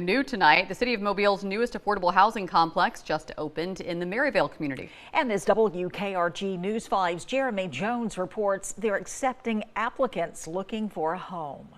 New tonight, the City of Mobile's newest affordable housing complex just opened in the Maryvale community. And this WKRG News 5's Jeremy Jones reports they're accepting applicants looking for a home.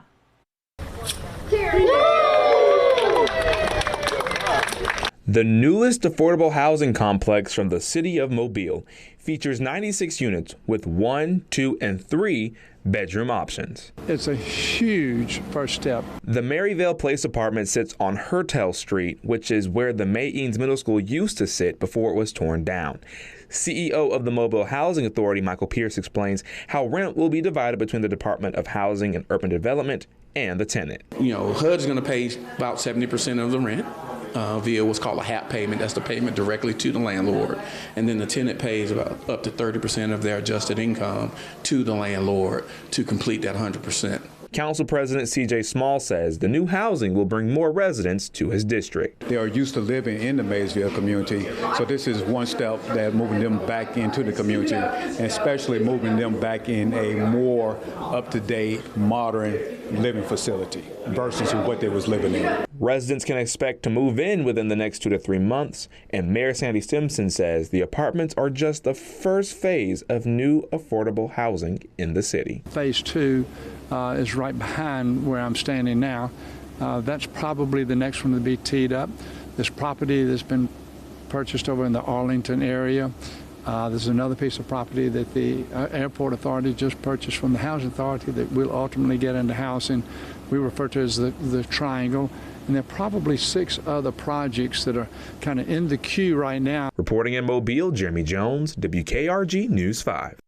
The newest affordable housing complex from the City of Mobile features 96 units with 1, 2, and 3 bedroom options. It's a huge first step. The Maryvale Place Apartment sits on Hertel Street, which is where the May Eanes Middle School used to sit before it was torn down. CEO of the Mobile Housing Authority, Michael Pierce, explains how rent will be divided between the Department of Housing and Urban Development and the tenant. HUD's going to pay about 70% of the rent via what's called a HAP payment. That's the payment directly to the landlord. And then the tenant pays about up to 30% of their adjusted income to the landlord to complete that 100%. Council President C.J. Small says the new housing will bring more residents to his district. They are used to living in the Maysville community, so this is one step that moving them back into the community, and especially moving them back in a more up-to-date, modern living facility versus what they was living in. Residents can expect to move in within the next 2 to 3 months, and Mayor Sandy Simpson says the apartments are just the first phase of new affordable housing in the city. Phase 2 is right behind where I'm standing now. That's probably the next one to be teed up. This property that's been purchased over in the Arlington area. There's another piece of property that the Airport Authority just purchased from the Housing Authority that will ultimately get into housing. We refer to as the triangle. And there are probably 6 other projects that are kind of in the queue right now. Reporting in Mobile, Jeremy Jones, WKRG News 5.